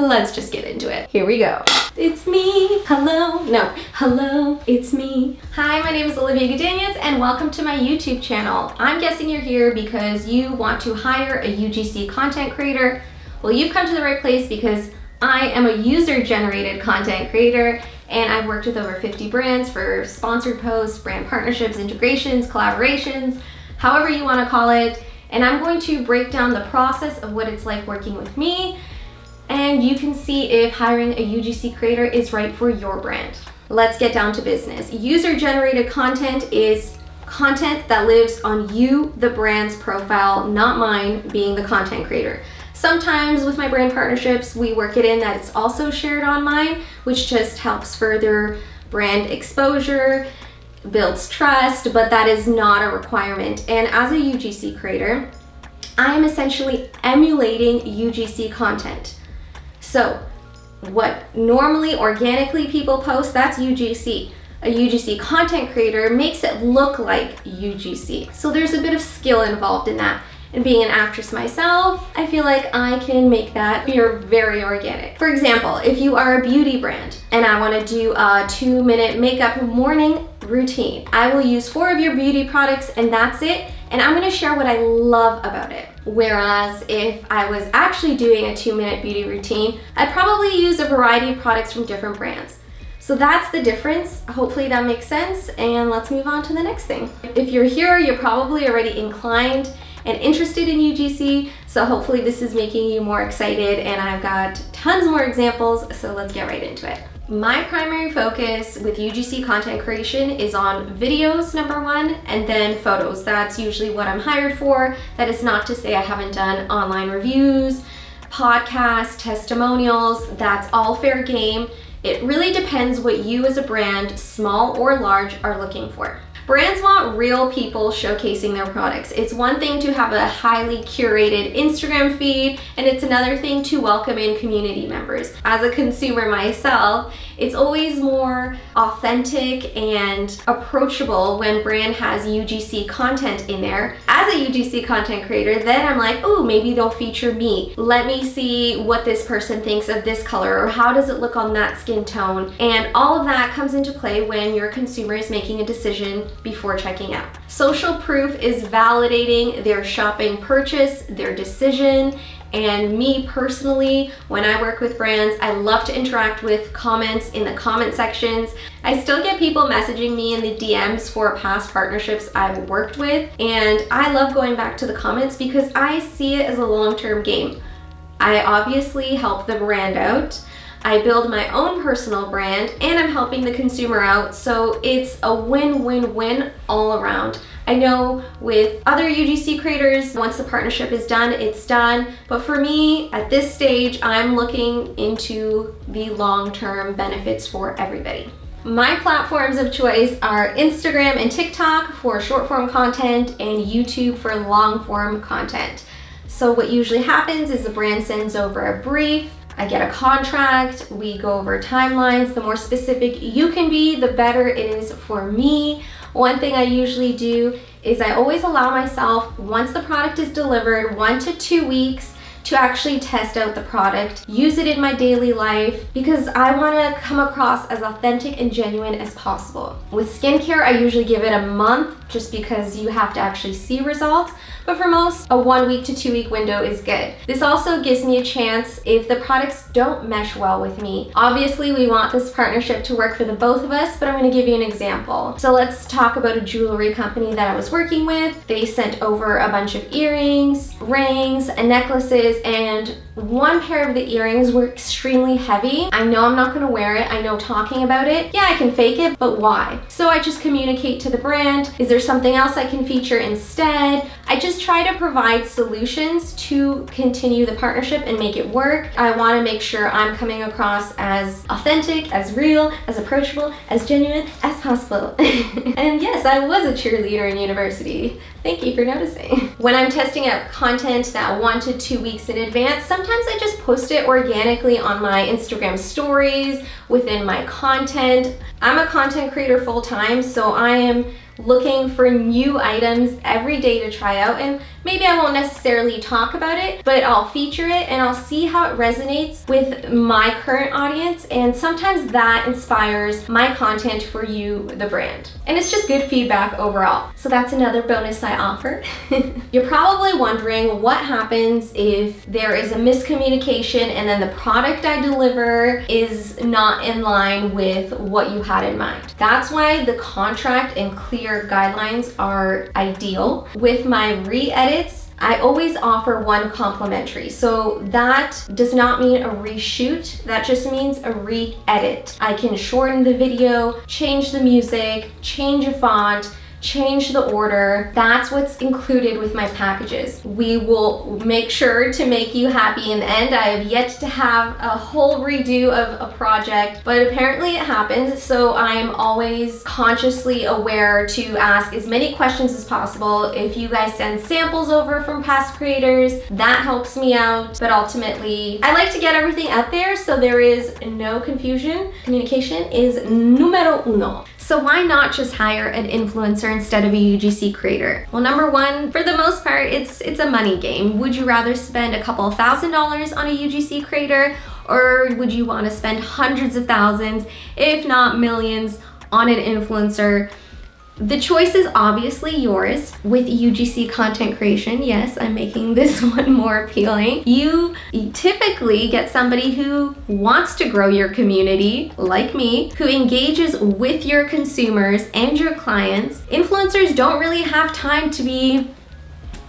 let's just get into it. Here we go. It's me. Hello. No. Hello. It's me. Hi, my name is Olivia Gudaniec and welcome to my YouTube channel. I'm guessing you're here because you want to hire a UGC content creator. Well, you've come to the right place because I am a user-generated content creator and I've worked with over 50 brands for sponsored posts, brand partnerships, integrations, collaborations, however you want to call it. And I'm going to break down the process of what it's like working with me, and you can see if hiring a UGC creator is right for your brand. Let's get down to business. User-generated content is content that lives on you, the brand's profile, not mine being the content creator. Sometimes with my brand partnerships, we work it in that it's also shared on mine, which just helps further brand exposure, builds trust, but that is not a requirement. And as a UGC creator, I am essentially emulating UGC content. So what normally organically people post, that's UGC. A UGC content creator makes it look like UGC. So there's a bit of skill involved in that. And being an actress myself, I feel like I can make that appear very organic. For example, if you are a beauty brand and I want to do a 2-minute makeup morning routine, I will use 4 of your beauty products and that's it. And I'm going to share what I love about it. Whereas if I was actually doing a 2-minute beauty routine, I'd probably use a variety of products from different brands. So that's the difference. Hopefully that makes sense. And let's move on to the next thing. If you're here, you're probably already inclined and interested in UGC, so hopefully this is making you more excited, and I've got tons more examples, so let's get right into it. My primary focus with UGC content creation is on videos, number 1, and then photos. That's usually what I'm hired for. That is not to say I haven't done online reviews, podcasts, testimonials. That's all fair game. It really depends what you as a brand, small or large, are looking for. Brands want real people showcasing their products. It's one thing to have a highly curated Instagram feed, and it's another thing to welcome in community members. As a consumer myself, it's always more authentic and approachable when brand has UGC content in there. As a UGC content creator, then I'm like, oh, maybe they'll feature me. Let me see what this person thinks of this color, or how does it look on that skin tone? And all of that comes into play when your consumer is making a decision before checking out. Social proof is validating their shopping purchase, their decision. And me personally, when I work with brands, I love to interact with comments in the comment sections. I still get people messaging me in the DMs for past partnerships I've worked with, and I love going back to the comments because I see it as a long-term game. I obviously help the brand out, I build my own personal brand, and I'm helping the consumer out, so it's a win-win-win all around. I know with other UGC creators, once the partnership is done, it's done. But for me, at this stage, I'm looking into the long-term benefits for everybody. My platforms of choice are Instagram and TikTok for short-form content and YouTube for long-form content. So what usually happens is the brand sends over a brief, I get a contract, we go over timelines. The more specific you can be, the better it is for me. One thing I usually do is I always allow myself, once the product is delivered, 1 to 2 weeks to actually test out the product, use it in my daily life, because I want to come across as authentic and genuine as possible. With skincare, I usually give it a month just because you have to actually see results. But for most, a 1 week to 2 week window is good. This also gives me a chance if the products don't mesh well with me. Obviously, we want this partnership to work for the both of us, but I'm going to give you an example. So let's talk about a jewelry company that I was working with. They sent over a bunch of earrings, rings, and necklaces, and one pair of the earrings were extremely heavy. I know I'm not going to wear it. I know talking about it, yeah, I can fake it, but why? So I just communicate to the brand, is there something else I can feature instead? I just try to provide solutions to continue the partnership and make it work. I want to make sure I'm coming across as authentic, as real, as approachable, as genuine as possible. And yes, I was a cheerleader in university. Thank you for noticing. When I'm testing out content that 1 to 2 weeks in advance, sometimes I just post it organically on my Instagram stories, within my content. I'm a content creator full-time, so I am looking for new items every day to try out, and Maybe I won't necessarily talk about it, but I'll feature it and I'll see how it resonates with my current audience, and sometimes that inspires my content for you, the brand. And it's just good feedback overall. So that's another bonus I offer. You're probably wondering what happens if there is a miscommunication and then the product I deliver is not in line with what you had in mind. That's why the contract and clear guidelines are ideal. With my re-edits, I always offer one complimentary. So that does not mean a reshoot, that just means a re-edit. I can shorten the video, change the music, change a font, change the order. That's what's included with my packages. We will make sure to make you happy in the end. I have yet to have a whole redo of a project, but apparently it happens. So I'm always consciously aware to ask as many questions as possible. If you guys send samples over from past creators, that helps me out. But ultimately, I like to get everything out there so there is no confusion. Communication is numero uno. So why not just hire an influencer instead of a UGC creator? Well, number one, for the most part, it's a money game. Would you rather spend a couple $1,000s on a UGC creator, or would you want to spend hundreds of thousands, if not millions, on an influencer? The choice is obviously yours. With UGC content creation, yes, I'm making this one more appealing. You typically get somebody who wants to grow your community, like me, who engages with your consumers and your clients. Influencers don't really have time to be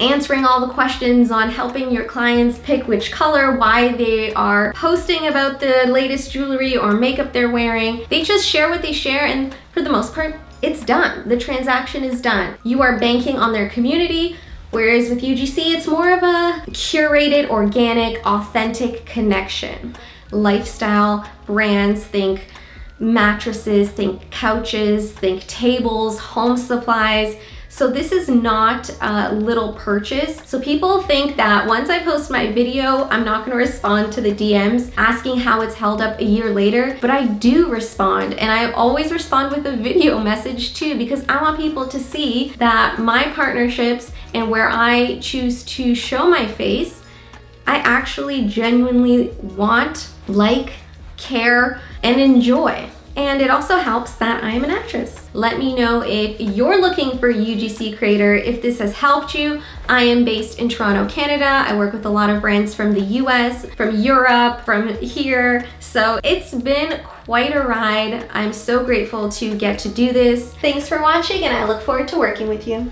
answering all the questions on helping your clients pick which color, why they are posting about the latest jewelry or makeup they're wearing. They just share what they share, and for the most part, it's done. The transaction is done. You are banking on their community, whereas with UGC, it's more of a curated, organic, authentic connection. Lifestyle, brands, think mattresses, think couches, think tables, home supplies. So this is not a little purchase. So people think that once I post my video, I'm not gonna respond to the DMs asking how it's held up a year later, but I do respond, and I always respond with a video message too, because I want people to see that my partnerships and where I choose to show my face, I actually genuinely want, like, care, and enjoy. And it also helps that I am an actress. Let me know if you're looking for a UGC creator, if this has helped you. I am based in Toronto, Canada. I work with a lot of brands from the US, from Europe, from here. So it's been quite a ride. I'm so grateful to get to do this. Thanks for watching, and I look forward to working with you.